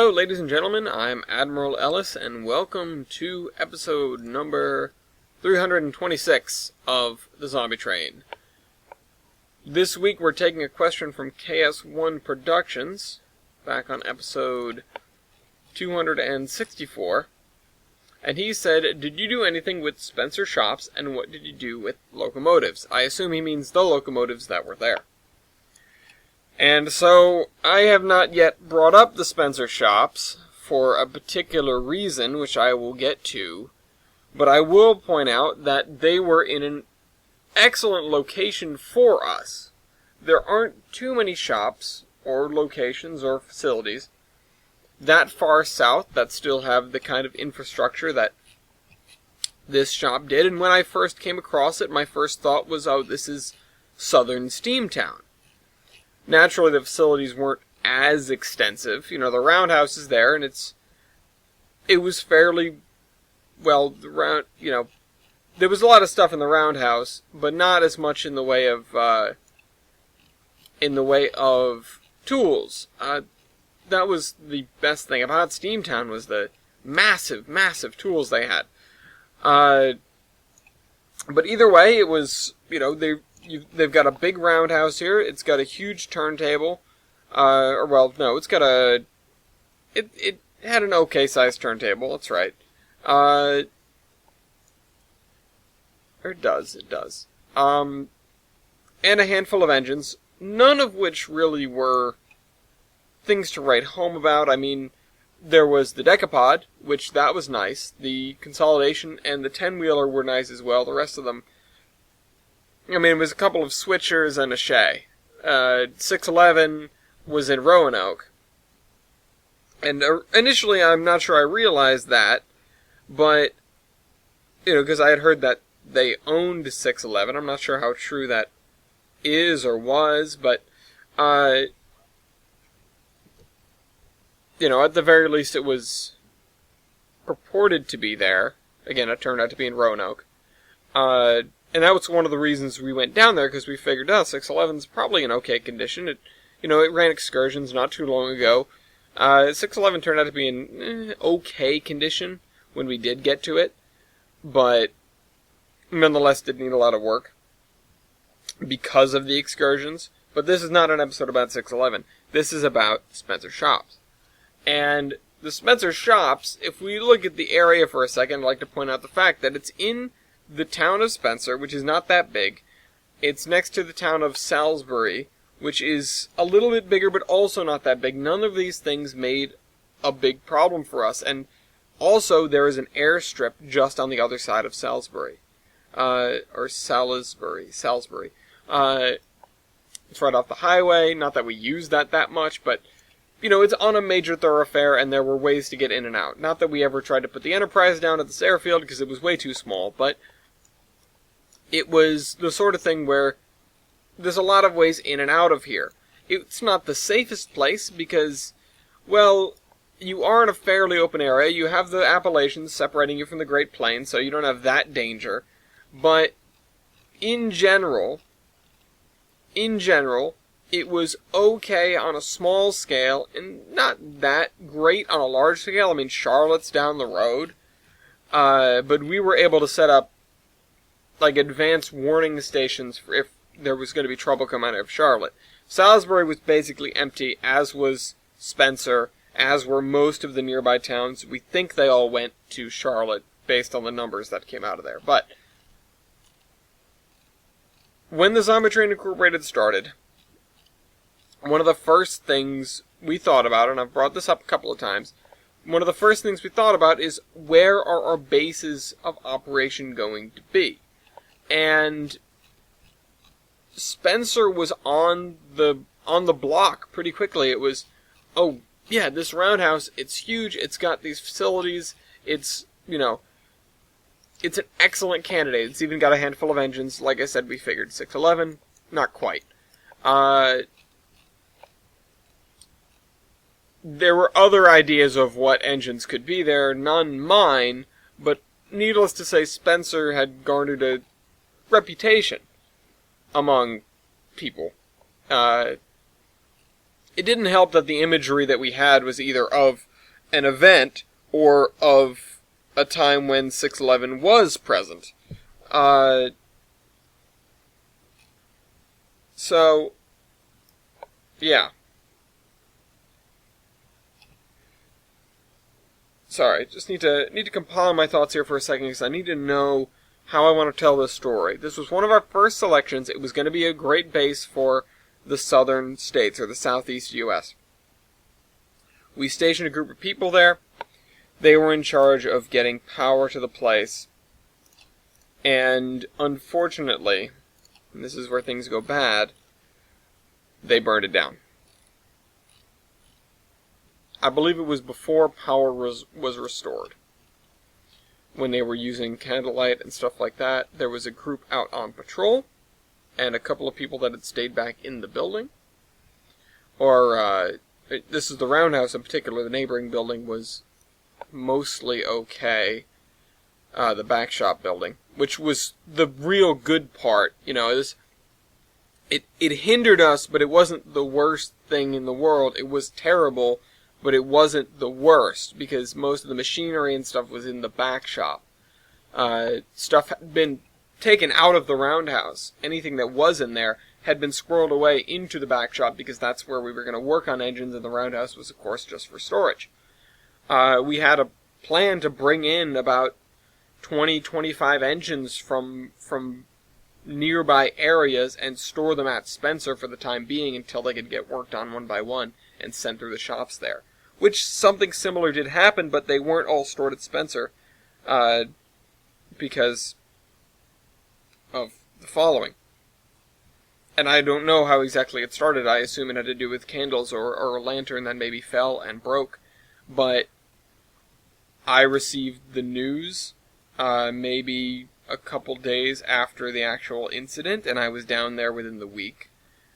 Hello, ladies and gentlemen, I'm Admiral Ellis, and welcome to episode number 326 of The Zombie Train. This week we're taking a question from KS1 Productions, back on episode 264, and he said, "Did you do anything with Spencer shops, and what did you do with locomotives?" I assume he means the locomotives that were there. And so, I have not yet brought up the Spencer shops for a particular reason, which I will get to, but I will point out that they were in an excellent location for us. There aren't too many shops, or locations, or facilities that far south that still have the kind of infrastructure that this shop did, and when I first came across it, my first thought was, oh, this is Southern Steamtown. Naturally, the facilities weren't as extensive. You know, the roundhouse is there, and it was fairly, well, there was a lot of stuff in the roundhouse, but not as much in the way of tools. That was the best thing about Steamtown, was the massive, massive tools they had. But either way, it was, they've got a big roundhouse here. It's got a huge turntable. It had an okay-sized turntable, that's right. It does. And a handful of engines, none of which really were things to write home about. I mean, there was the Decapod, which that was nice. The Consolidation and the 10-wheeler were nice as well. The rest of them, I mean, it was a couple of switchers and a Shay. 611 was in Roanoke. And initially, I'm not sure I realized that, but, because I had heard that they owned 611. I'm not sure how true that is or was, but, at the very least, it was purported to be there. Again, it turned out to be in Roanoke. And that was one of the reasons we went down there, because we figured, 611's probably in okay condition. It ran excursions not too long ago. 611 turned out to be in okay condition when we did get to it, but nonetheless did need a lot of work because of the excursions. But this is not an episode about 611. This is about Spencer shops. And the Spencer shops, if we look at the area for a second, I'd like to point out the fact that it's in the town of Spencer, which is not that big. It's next to the town of Salisbury, which is a little bit bigger, but also not that big. None of these things made a big problem for us. And also, there is an airstrip just on the other side of Salisbury. Salisbury. It's right off the highway. Not that we use that much, but, it's on a major thoroughfare, and there were ways to get in and out. Not that we ever tried to put the Enterprise down at this airfield, because it was way too small, but it was the sort of thing where there's a lot of ways in and out of here. It's not the safest place because, well, you are in a fairly open area. You have the Appalachians separating you from the Great Plains, so you don't have that danger. But in general, it was okay on a small scale and not that great on a large scale. I mean, Charlotte's down the road. But we were able to set up advanced warning stations for if there was going to be trouble coming out of Charlotte. Salisbury was basically empty, as was Spencer, as were most of the nearby towns. We think they all went to Charlotte based on the numbers that came out of there. But when the Zombie Train Incorporated started, one of the first things we thought about, and I've brought this up a couple of times, one of the first things we thought about is, where are our bases of operation going to be? And Spencer was on the block pretty quickly. It was, oh yeah, this roundhouse, it's huge, it's got these facilities, it's an excellent candidate. It's even got a handful of engines. Like I said, we figured 611, not quite. There were other ideas of what engines could be there, none mine, but needless to say, Spencer had garnered a reputation among people. It didn't help that the imagery that we had was either of an event or of a time when 6/11 was present. So, yeah. Sorry, just need to compile my thoughts here for a second because I need to know how I want to tell this story. This was one of our first selections. It was going to be a great base for the southern states, or the southeast U.S. We stationed a group of people there. They were in charge of getting power to the place. And unfortunately, and this is where things go bad, they burned it down. I believe it was before power was restored. When they were using candlelight and stuff like that, there was a group out on patrol, and a couple of people that had stayed back in the building. Or, this is the Roundhouse in particular. The neighboring building was mostly okay. The back shop building, which was the real good part. You know, it hindered us, but it wasn't the worst thing in the world. It was terrible, but it wasn't the worst, because most of the machinery and stuff was in the back shop. Stuff had been taken out of the Roundhouse. Anything that was in there had been squirreled away into the back shop, because that's where we were going to work on engines, and the Roundhouse was, of course, just for storage. We had a plan to bring in about 20-25 engines from nearby areas and store them at Spencer for the time being until they could get worked on one by one and sent through the shops there. Which something similar did happen, but they weren't all stored at Spencer because of the following. And I don't know how exactly it started. I assume it had to do with candles or a lantern that maybe fell and broke. But I received the news maybe a couple days after the actual incident, and I was down there within the week,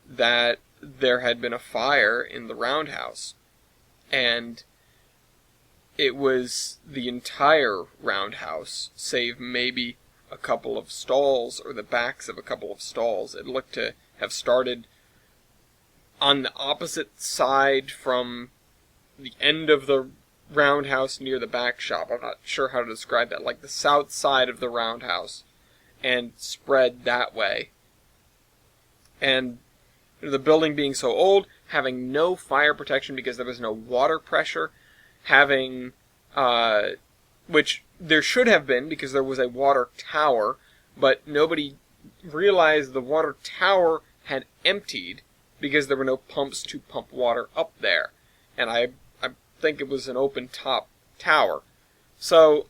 that there had been a fire in the Roundhouse. And it was the entire Roundhouse, save maybe a couple of stalls, or the backs of a couple of stalls. It looked to have started on the opposite side from the end of the Roundhouse near the back shop. I'm not sure how to describe that. Like the south side of the Roundhouse, and spread that way. And the building being so old, having no fire protection because there was no water pressure, having, which there should have been because there was a water tower, but nobody realized the water tower had emptied because there were no pumps to pump water up there. And I think it was an open top tower. So,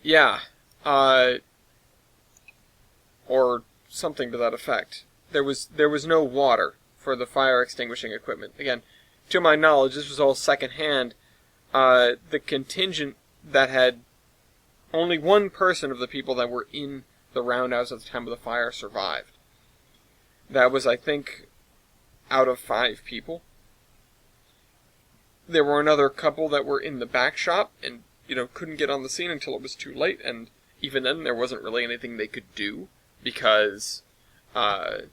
yeah, or something to that effect. There was no water for the fire extinguishing equipment. Again, to my knowledge, this was all secondhand. The contingent that had only one person of the people that were in the Roundhouse at the time of the fire survived. That was, I think, out of 5 people. There were another couple that were in the back shop and, couldn't get on the scene until it was too late, and even then there wasn't really anything they could do because, they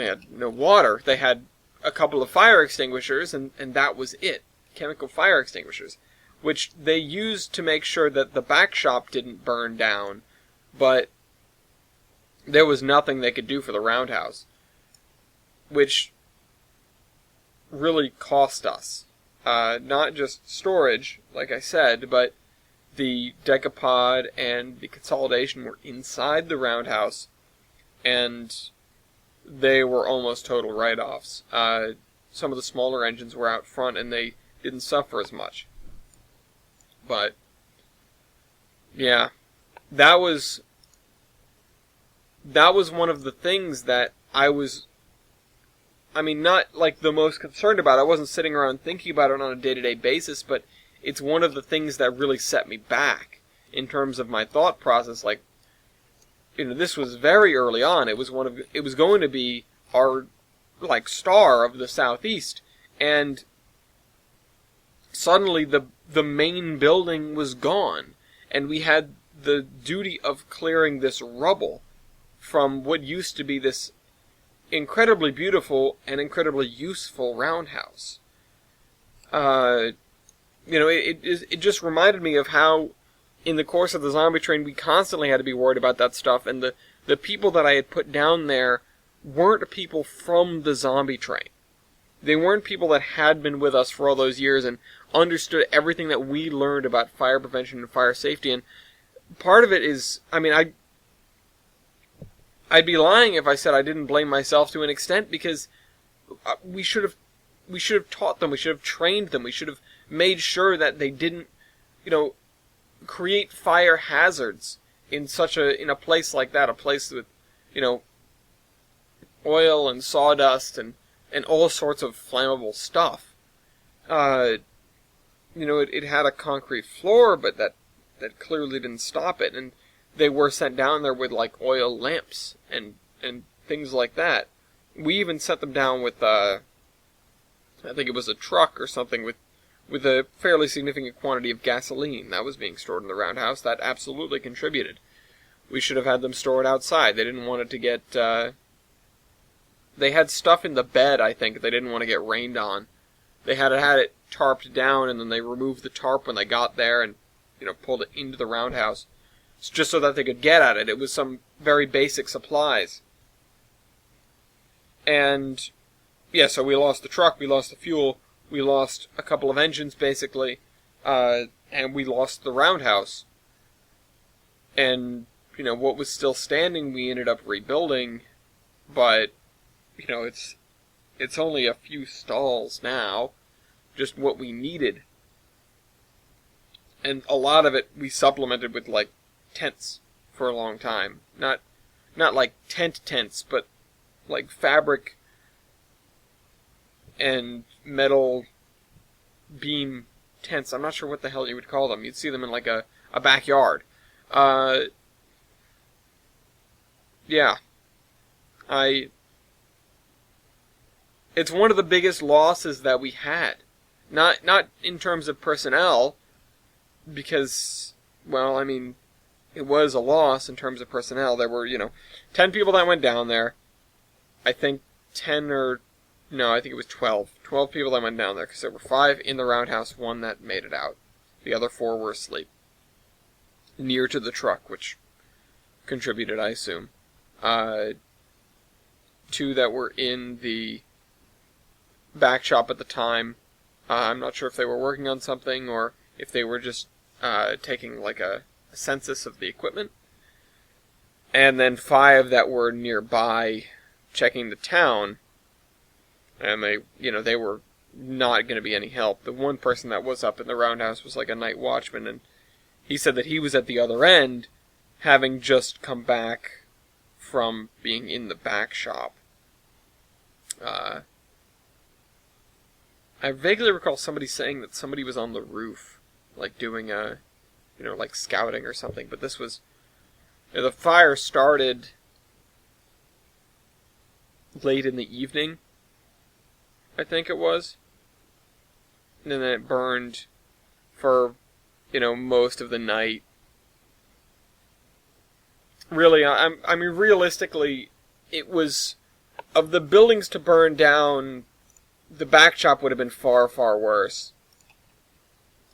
had no water. They had a couple of fire extinguishers, and that was it. Chemical fire extinguishers, which they used to make sure that the back shop didn't burn down, but there was nothing they could do for the Roundhouse, which really cost us. Not just storage, like I said, but the decapod and the consolidation were inside the Roundhouse, and they were almost total write-offs. Some of the smaller engines were out front, and they didn't suffer as much. But, yeah, that was one of the things that I was, not like the most concerned about. I wasn't sitting around thinking about it on a day-to-day basis, but it's one of the things that really set me back in terms of my thought process. Like, this was very early on. It was going to be our, star of the Southeast, and suddenly the main building was gone, and we had the duty of clearing this rubble from what used to be this incredibly beautiful and incredibly useful Roundhouse. uh, it just reminded me of how, in the course of the zombie train, we constantly had to be worried about that stuff, and the people that I had put down there weren't people from the zombie train. They weren't people that had been with us for all those years and understood everything that we learned about fire prevention and fire safety. And part of it is, I'd be lying if I said I didn't blame myself to an extent, because we should have taught them, we should have trained them, we should have made sure that they didn't, create fire hazards in a place like that, a place with, oil and sawdust and all sorts of flammable stuff. It had a concrete floor, but that clearly didn't stop it, and they were sent down there with like oil lamps and things like that. We even set them down with I think it was a truck or something with a fairly significant quantity of gasoline that was being stored in the roundhouse. That absolutely contributed. We should have had them stored outside. They didn't want it to get... they had stuff in the bed, I think, they didn't want to get rained on. They had it tarped down, and then they removed the tarp when they got there and, pulled it into the roundhouse. It's just so that they could get at it. It was some very basic supplies. And, yeah, so we lost the truck, we lost the fuel, we lost a couple of engines, basically, and we lost the roundhouse. And, what was still standing, we ended up rebuilding, but, it's only a few stalls now, just what we needed. And a lot of it we supplemented with, like, tents for a long time. Not like tents, but like fabric and metal beam tents. I'm not sure what the hell you would call them. You'd see them in like a backyard. Yeah. It's one of the biggest losses that we had. Not in terms of personnel, because, well, it was a loss in terms of personnel. There were, 10 people that went down there. I think 12 people that went down there, because there were 5 in the roundhouse, 1 that made it out. The other 4 were asleep. Near to the truck, which contributed, I assume. 2 that were in the back shop at the time. I'm not sure if they were working on something, or if they were just taking like a census of the equipment. And then 5 that were nearby checking the town, and they were not going to be any help. The one person that was up in the roundhouse was like a night watchman, and he said that he was at the other end, having just come back from being in the back shop. I vaguely recall somebody saying that somebody was on the roof, like doing like scouting or something, but this was... the fire started late in the evening, I think it was. And then it burned for, most of the night. Really, realistically, it was... Of the buildings to burn down, the back shop would have been far, far worse.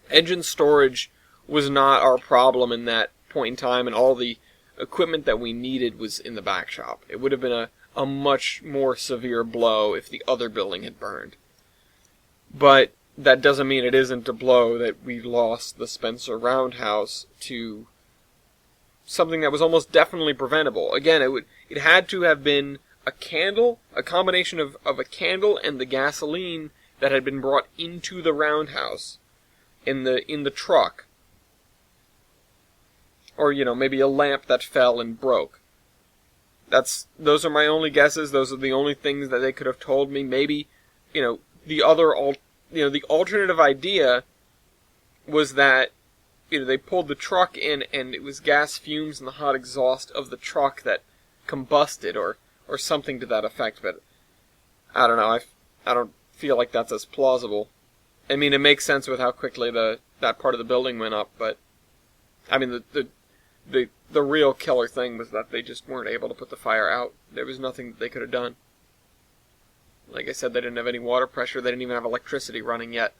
Engine storage was not our problem in that point in time, and all the equipment that we needed was in the back shop. It would have been a much more severe blow if the other building had burned. But that doesn't mean it isn't a blow that we lost the Spencer Roundhouse to something that was almost definitely preventable. Again, it had to have been a candle, a combination of a candle and the gasoline that had been brought into the roundhouse in the truck. Or, maybe a lamp that fell and broke. Those are my only guesses. Those are the only things that they could have told me. Maybe, the alternative idea was that, they pulled the truck in and it was gas fumes and the hot exhaust of the truck that combusted, or something to that effect, but I don't know. I don't feel like that's as plausible. It makes sense with how quickly that part of the building went up, but the real killer thing was that they just weren't able to put the fire out. There was nothing that they could have done. Like I said, they didn't have any water pressure. They didn't even have electricity running yet.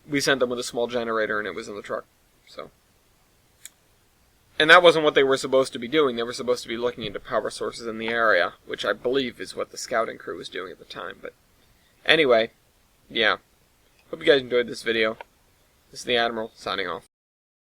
we sent them with a small generator, and it was in the truck. So, and that wasn't what they were supposed to be doing. They were supposed to be looking into power sources in the area, which I believe is what the scouting crew was doing at the time. But anyway, yeah. Hope you guys enjoyed this video. This is the Admiral, signing off.